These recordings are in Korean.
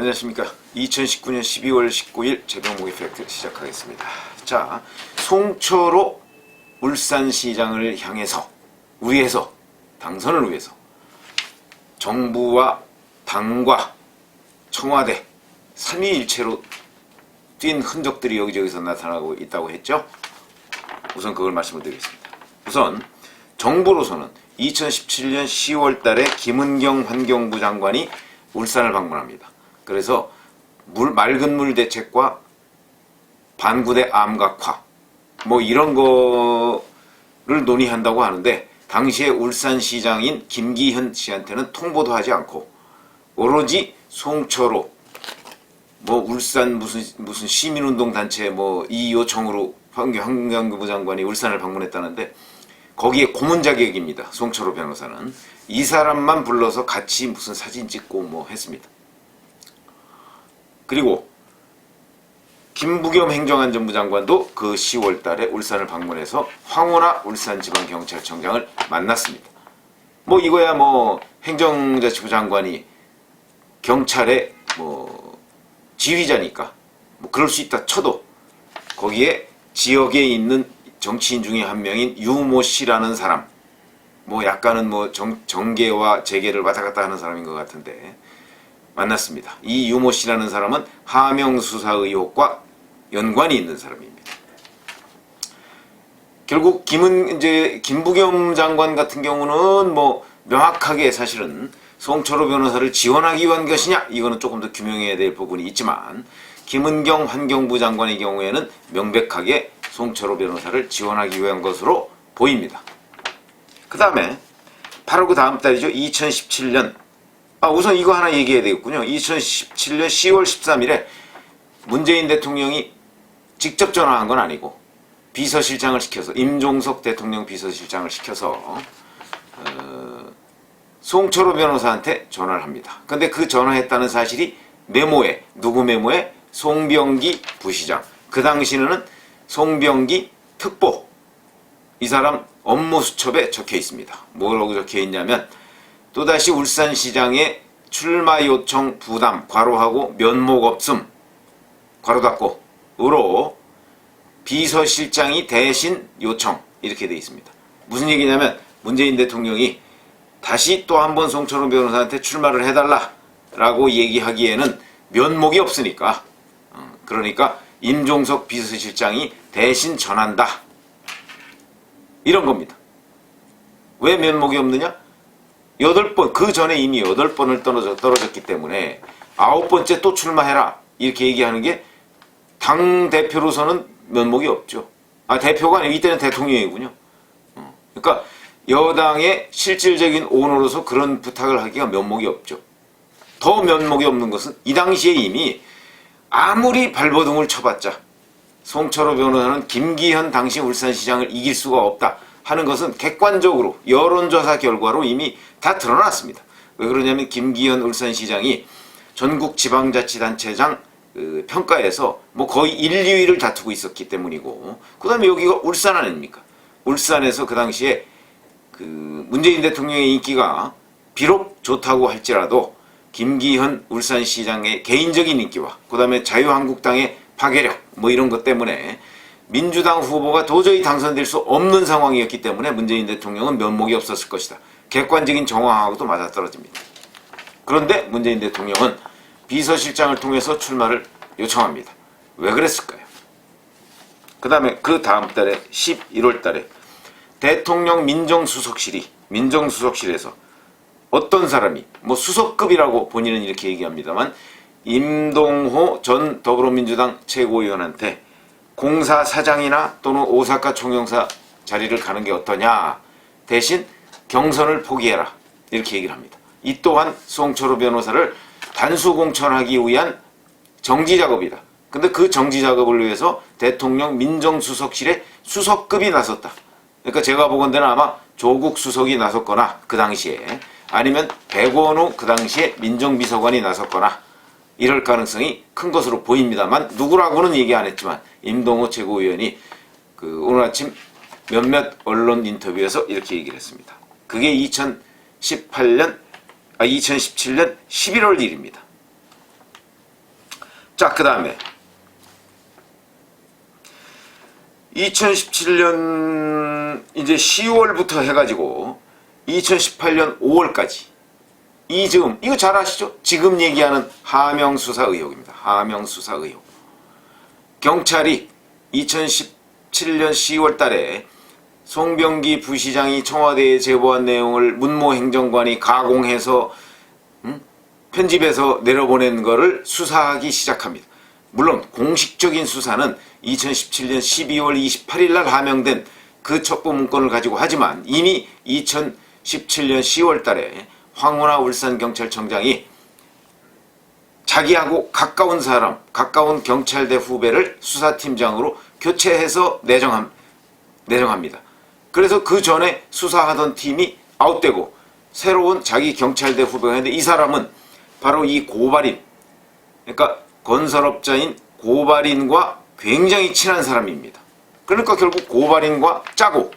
안녕하십니까. 2019년 12월 19일 재병목의 팩트 시작하겠습니다. 자, 송철호 울산시장을 향해서 당선을 위해서 정부와 당과 청와대 삼위일체로 뛴 흔적들이 여기저기서 나타나고 있다고 했죠. 우선 그걸 말씀을 드리겠습니다. 우선 정부로서는 2017년 10월 달에 김은경 환경부 장관이 울산을 방문합니다. 그래서 맑은 물 대책과 반구대 암각화 뭐 이런 거를 논의한다고 하는데, 당시에 울산시장인 김기현 씨한테는 통보도 하지 않고 오로지 송철호 울산 무슨 시민운동 단체 이 요청으로 환경부 장관이 울산을 방문했다는데, 거기에 고문 자격입니다. 송철호 변호사는 이 사람만 불러서 같이 무슨 사진 찍고 했습니다. 그리고 김부겸 행정안전부 장관도 그 10월 달에 울산을 방문해서 황운하 울산지방경찰청장을 만났습니다. 이거야 행정자치부 장관이 경찰의 지휘자니까 그럴 수 있다 쳐도, 거기에 지역에 있는 정치인 중에 한 명인 유모 씨라는 사람, 약간은 정계와 재계를 왔다 갔다 하는 사람인 것 같은데 만났습니다. 이 유모 씨라는 사람은 하명 수사 의혹과 연관이 있는 사람입니다. 결국 김부겸 장관 같은 경우는 명확하게 사실은 송철호 변호사를 지원하기 위한 것이냐, 이거는 조금 더 규명해야 될 부분이 있지만, 김은경 환경부 장관의 경우에는 명백하게 송철호 변호사를 지원하기 위한 것으로 보입니다. 그 다음에 바로 그 다음 달이죠. 2017년 우선 이거 하나 얘기해야 되겠군요. 2017년 10월 13일에 문재인 대통령이 직접 전화한 건 아니고 비서실장을 시켜서, 임종석 대통령 비서실장을 시켜서 송철호 변호사한테 전화를 합니다. 근데 그 전화했다는 사실이 누구 메모에 송병기 부시장, 그 당시에는 송병기 특보, 이 사람 업무 수첩에 적혀 있습니다. 뭐라고 적혀 있냐면, 또다시 울산시장의 출마 요청 부담 괄호하고 면목 없음 괄호 닫고 으로 비서실장이 대신 요청, 이렇게 되어 있습니다. 무슨 얘기냐면, 문재인 대통령이 다시 또 한 번 송철호 변호사한테 출마를 해달라라고 얘기하기에는 면목이 없으니까, 그러니까 임종석 비서실장이 대신 전한다, 이런 겁니다. 왜 면목이 없느냐? 8번, 그 전에 이미 8번을 떨어졌기 때문에 9번째 또 출마해라, 이렇게 얘기하는 게 당대표로서는 면목이 없죠. 대표가 아니고 이때는 대통령이군요. 그러니까 여당의 실질적인 오너로서 그런 부탁을 하기가 면목이 없죠. 더 면목이 없는 것은 이 당시에 이미 아무리 발버둥을 쳐봤자 송철호 변호사는 김기현 당시 울산시장을 이길 수가 없다 하는 것은 객관적으로 여론조사 결과로 이미 다 드러났습니다. 왜 그러냐면, 김기현 울산시장이 전국지방자치단체장 평가에서 거의 1, 2위를 다투고 있었기 때문이고, 그 다음에 여기가 울산 아닙니까? 울산에서 그 당시에 문재인 대통령의 인기가 비록 좋다고 할지라도 김기현 울산시장의 개인적인 인기와 그 다음에 자유한국당의 파괴력 이런 것 때문에 민주당 후보가 도저히 당선될 수 없는 상황이었기 때문에 문재인 대통령은 면목이 없었을 것이다. 객관적인 정황하고도 맞아떨어집니다. 그런데 문재인 대통령은 비서실장을 통해서 출마를 요청합니다. 왜 그랬을까요? 그 다음에 그 다음 달에 11월 달에 대통령 민정수석실에서 어떤 사람이 수석급이라고 본인은 이렇게 얘기합니다만, 임동호 전 더불어민주당 최고위원한테 공사 사장이나 또는 오사카 총영사 자리를 가는 게 어떠냐, 대신 경선을 포기해라, 이렇게 얘기를 합니다. 이 또한 송철호 변호사를 단수 공천하기 위한 정지 작업이다. 근데 그 정지 작업을 위해서 대통령 민정수석실의 수석급이 나섰다. 그러니까 제가 보건대는 아마 조국 수석이 나섰거나, 그 당시에 아니면 백원우 그 당시에 민정비서관이 나섰거나 이럴 가능성이 큰 것으로 보입니다만, 누구라고는 얘기 안 했지만 임동호 최고위원이 오늘 아침 몇몇 언론 인터뷰에서 이렇게 얘기를 했습니다. 그게 2017년 11월 일입니다. 자, 그 다음에 2017년 이제 10월부터 해가지고 2018년 5월까지 이즈음, 이거 잘 아시죠? 지금 얘기하는 하명수사 의혹입니다. 하명수사 의혹. 경찰이 2017년 10월 달에 송병기 부시장이 청와대에 제보한 내용을 문모 행정관이 가공해서 편집해서 내려보낸 거를 수사하기 시작합니다. 물론 공식적인 수사는 2017년 12월 28일 날 하명된 그 첩보 문건을 가지고 하지만 이미 2017년 10월 달에 황운하 울산경찰청장이 자기하고 가까운 사람, 가까운 경찰대 후배를 수사팀장으로 교체해서 내정합니다. 그래서 그 전에 수사하던 팀이 아웃되고 새로운 자기 경찰대 후배가 있는데 이 사람은 바로 이 고발인, 그러니까 건설업자인 고발인과 굉장히 친한 사람입니다. 그러니까 결국 고발인과 짜고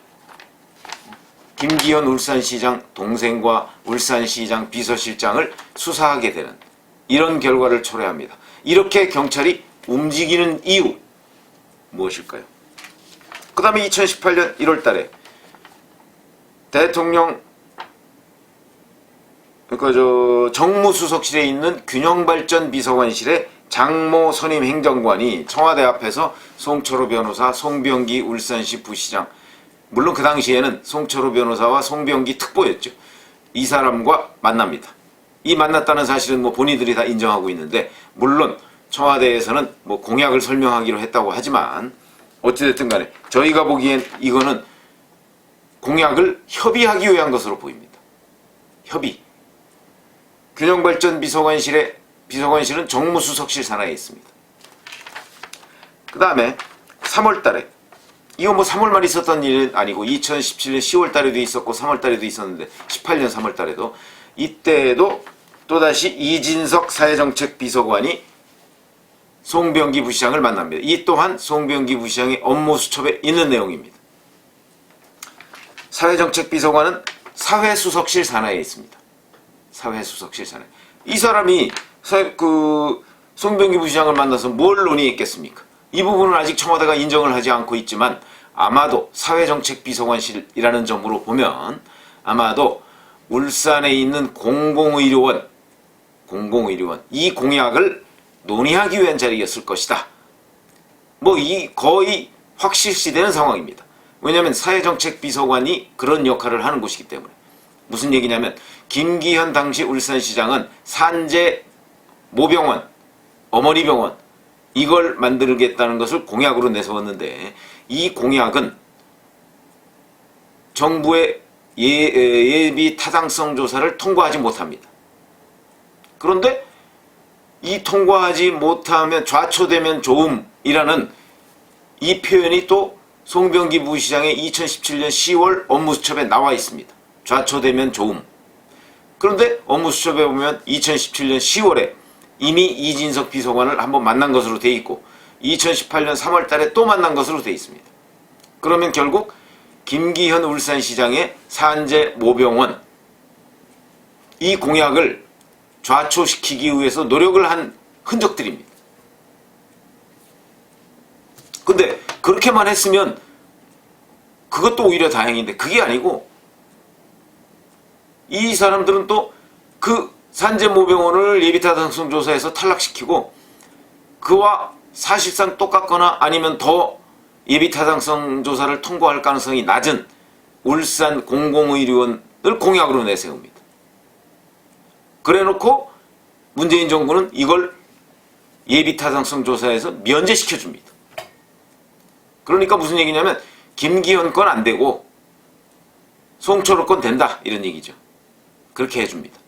김기현 울산시장 동생과 울산시장 비서실장을 수사하게 되는 이런 결과를 초래합니다. 이렇게 경찰이 움직이는 이유 무엇일까요? 그 다음에 2018년 1월 달에 대통령 정무수석실에 있는 균형발전비서관실의 장모 선임 행정관이 청와대 앞에서 송철호 변호사, 송병기 울산시 부시장, 물론 그 당시에는 송철호 변호사와 송병기 특보였죠. 이 사람과 만납니다. 이 만났다는 사실은 뭐 본인들이 다 인정하고 있는데, 물론 청와대에서는 뭐 공약을 설명하기로 했다고 하지만 어찌됐든 간에 저희가 보기엔 이거는 공약을 협의하기 위한 것으로 보입니다. 협의. 균형발전비서관실은 정무수석실 산하에 있습니다. 그 다음에 3월 달에, 이거 뭐 3월 말에 있었던 일은 아니고 2017년 10월 달에도 있었고 3월 달에도 있었는데 18년 3월 달에도, 이때에도 또다시 이진석 사회정책비서관이 송병기 부시장을 만납니다. 이 또한 송병기 부시장의 업무 수첩에 있는 내용입니다. 사회정책비서관은 사회수석실 산하에 있습니다. 사회수석실 산하에. 이 사람이 송병기 부시장을 만나서 뭘 논의했겠습니까? 이 부분은 아직 청와대가 인정을 하지 않고 있지만 아마도 사회정책비서관실이라는 점으로 보면 아마도 울산에 있는 공공의료원 이 공약을 논의하기 위한 자리였을 것이다. 뭐 이 거의 확실시되는 상황입니다. 왜냐하면 사회정책비서관이 그런 역할을 하는 곳이기 때문에. 무슨 얘기냐면 김기현 당시 울산시장은 산재 모병원, 어머니병원 이걸 만들겠다는 것을 공약으로 내세웠는데 이 공약은 정부의 예비 타당성 조사를 통과하지 못합니다. 그런데 이 통과하지 못하면 좌초되면 좋음이라는 이 표현이 또 송병기 부시장의 2017년 10월 업무수첩에 나와 있습니다. 좌초되면 좋음. 그런데 업무수첩에 보면 2017년 10월에 이미 이진석 비서관을 한번 만난 것으로 돼 있고 2018년 3월 달에 또 만난 것으로 돼 있습니다. 그러면 결국 김기현 울산시장의 산재 모병원 이 공약을 좌초시키기 위해서 노력을 한 흔적들입니다. 근데 그렇게만 했으면 그것도 오히려 다행인데 그게 아니고 이 사람들은 또 그 산재모병원을 예비타당성 조사에서 탈락시키고 그와 사실상 똑같거나 아니면 더 예비타당성 조사를 통과할 가능성이 낮은 울산 공공의료원을 공약으로 내세웁니다. 그래놓고 문재인 정부는 이걸 예비타당성 조사에서 면제시켜줍니다. 그러니까 무슨 얘기냐면 김기현 건 안 되고 송철호 건 된다 이런 얘기죠. 그렇게 해줍니다.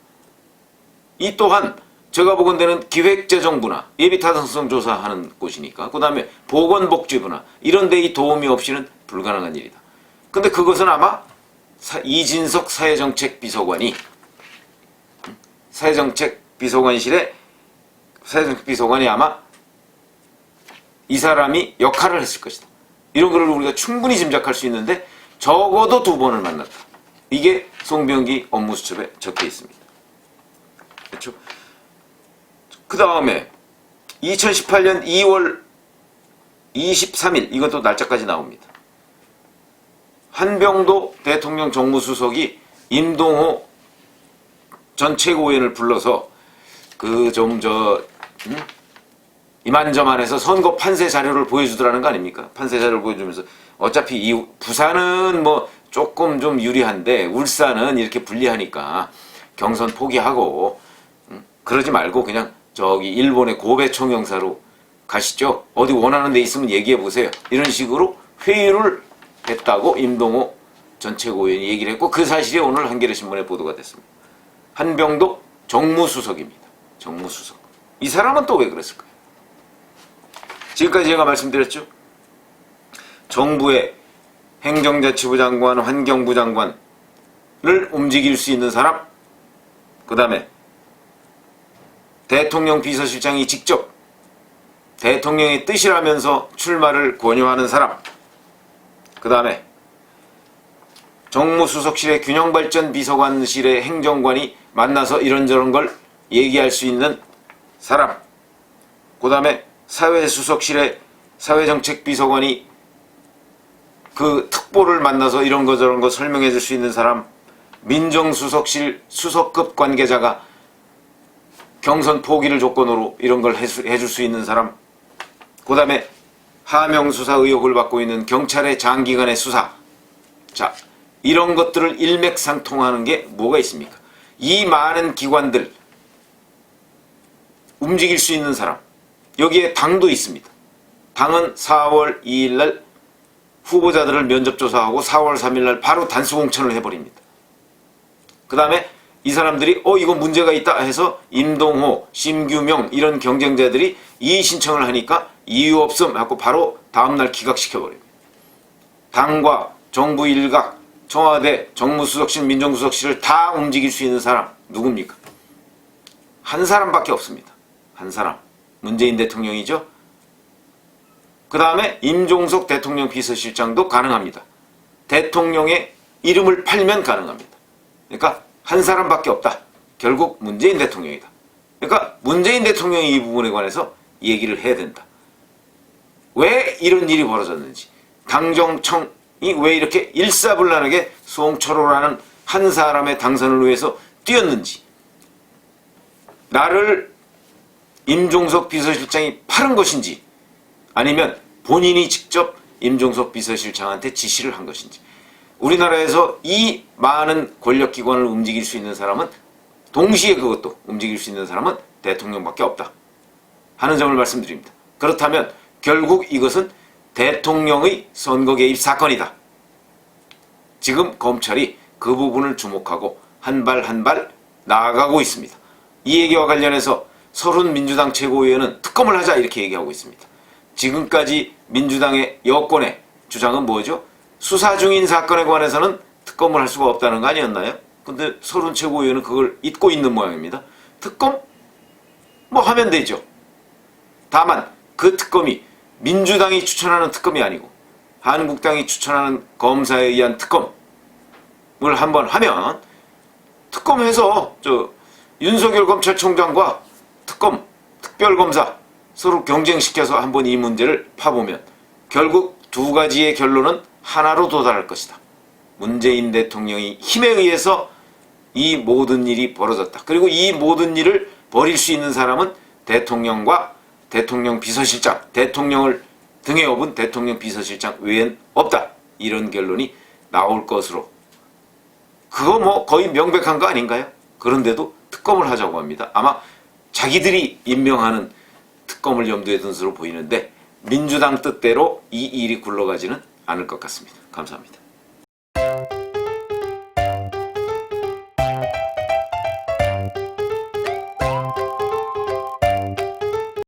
이 또한 제가 보건대는 기획재정부나 예비타당성 조사하는 곳이니까 그 다음에 보건복지부나 이런 데의 도움이 없이는 불가능한 일이다. 근데 그것은 아마 이진석 사회정책비서관이 사회정책비서관이 아마 이 사람이 역할을 했을 것이다. 이런 거를 우리가 충분히 짐작할 수 있는데 적어도 2번을 만났다. 이게 송병기 업무수첩에 적혀 있습니다. 그렇죠? 그 다음에 2018년 2월 23일 이것도 날짜까지 나옵니다. 한병도 대통령 정무수석이 임동호 전 최고위원을 불러서 이만저만해서 선거 판세 자료를 보여주더라는 거 아닙니까? 판세 자료를 보여주면서 어차피 이 부산은 뭐 조금 좀 유리한데 울산은 이렇게 불리하니까 경선 포기하고 그러지 말고 그냥 저기 일본의 고베 총영사로 가시죠. 어디 원하는 데 있으면 얘기해 보세요. 이런 식으로 회의를 했다고 임동호 전 최고위원이 얘기를 했고 그 사실이 오늘 한겨레신문에 보도가 됐습니다. 한병도 정무수석입니다. 정무수석. 이 사람은 또 왜 그랬을까요? 지금까지 제가 말씀드렸죠. 정부의 행정자치부 장관, 환경부 장관을 움직일 수 있는 사람, 그 다음에 대통령 비서실장이 직접 대통령의 뜻이라면서 출마를 권유하는 사람, 그 다음에 정무수석실의 균형발전 비서관실의 행정관이 만나서 이런저런 걸 얘기할 수 있는 사람, 그 다음에 사회수석실의 사회정책비서관이 그 특보를 만나서 이런 거 저런 거 설명해 줄 수 있는 사람, 민정수석실 수석급 관계자가 경선 포기를 조건으로 이런 걸 해줄 수 있는 사람, 그 다음에 하명수사 의혹을 받고 있는 경찰의 장기간의 수사. 자, 이런 것들을 일맥상통하는 게 뭐가 있습니까? 이 많은 기관들 움직일 수 있는 사람, 여기에 당도 있습니다. 당은 4월 2일 날 후보자들을 면접조사하고 4월 3일 날 바로 단수공천을 해버립니다. 그 다음에 이 사람들이 이거 문제가 있다 해서 임동호, 심규명 이런 경쟁자들이 이의 신청을 하니까 이유 없음 하고 바로 다음날 기각시켜버립니다. 당과 정부 일각, 청와대, 정무수석실, 민정수석실을 다 움직일 수 있는 사람 누굽니까? 한 사람밖에 없습니다. 한 사람. 문재인 대통령이죠. 그 다음에 임종석 대통령 비서실장도 가능합니다. 대통령의 이름을 팔면 가능합니다. 그러니까 한 사람밖에 없다. 결국 문재인 대통령이다. 그러니까 문재인 대통령이 이 부분에 관해서 얘기를 해야 된다. 왜 이런 일이 벌어졌는지, 당정청이 왜 이렇게 일사불란하게 송철호라는 한 사람의 당선을 위해서 뛰었는지, 나를 임종석 비서실장이 팔은 것인지 아니면 본인이 직접 임종석 비서실장한테 지시를 한 것인지, 우리나라에서 이 많은 권력기관을 움직일 수 있는 사람은, 동시에 그것도 움직일 수 있는 사람은 대통령밖에 없다 하는 점을 말씀드립니다. 그렇다면 결국 이것은 대통령의 선거 개입 사건이다. 지금 검찰이 그 부분을 주목하고 한 발 한 발 나아가고 있습니다. 이 얘기와 관련해서 서른 민주당 최고위원은 특검을 하자 이렇게 얘기하고 있습니다. 지금까지 민주당의 여권의 주장은 뭐죠? 수사 중인 사건에 관해서는 특검을 할 수가 없다는 거 아니었나요? 근데 서른 최고위원은 그걸 잊고 있는 모양입니다. 특검? 뭐 하면 되죠. 다만 그 특검이 민주당이 추천하는 특검이 아니고 한국당이 추천하는 검사에 의한 특검을 한번 하면, 특검해서 윤석열 검찰총장과 특검, 특별검사 서로 경쟁시켜서 한번 이 문제를 파보면 결국 두 가지의 결론은 하나로 도달할 것이다. 문재인 대통령이 힘에 의해서 이 모든 일이 벌어졌다. 그리고 이 모든 일을 벌일 수 있는 사람은 대통령과 대통령 비서실장, 대통령을 등에 업은 대통령 비서실장 외엔 없다. 이런 결론이 나올 것으로. 그거 뭐 거의 명백한 거 아닌가요? 그런데도 특검을 하자고 합니다. 아마 자기들이 임명하는 특검을 염두에 둔 것으로 보이는데 민주당 뜻대로 이 일이 굴러가지는 않을 것 같습니다. 감사합니다.